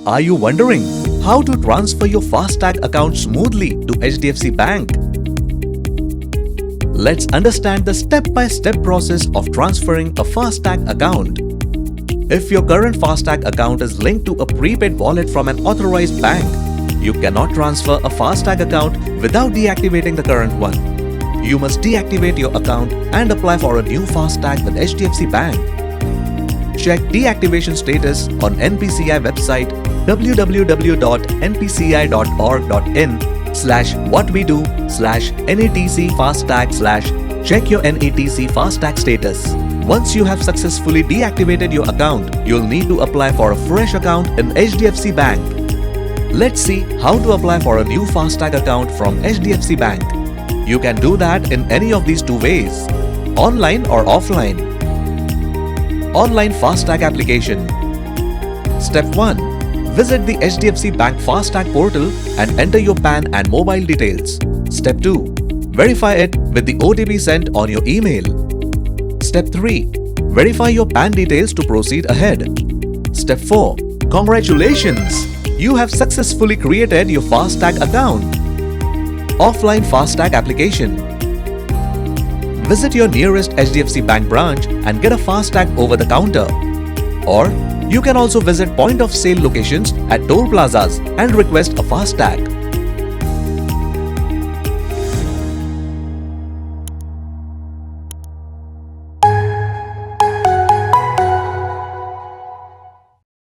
Are you wondering how to transfer your FASTag account smoothly to HDFC Bank? Let's understand the step-by-step process of transferring a FASTag account. If your current FASTag account is linked to a prepaid wallet from an authorized bank, you cannot transfer a FASTag account without deactivating the current one. You must deactivate your account and apply for a new FASTag with HDFC Bank. Check deactivation status on NPCI website www.npci.org.in/whatwedo/NATC FASTag/check your NATC FASTag status. Once you have successfully deactivated your account, you'll need to apply for a fresh account in HDFC Bank. Let's see how to apply for a new FASTag account from HDFC Bank. You can do that in any of these two ways: online or offline. Online FASTag application. Step 1. Visit the HDFC Bank FASTag portal and enter your PAN and mobile details. Step 2. Verify it with the OTP sent on your email. Step 3. Verify your PAN details to proceed ahead. Step 4. Congratulations! You have successfully created your FASTag account. Offline FASTag application. Visit your nearest HDFC Bank branch and get a FASTag over the counter. Or you can also visit point of sale locations at toll plazas and request a FASTag.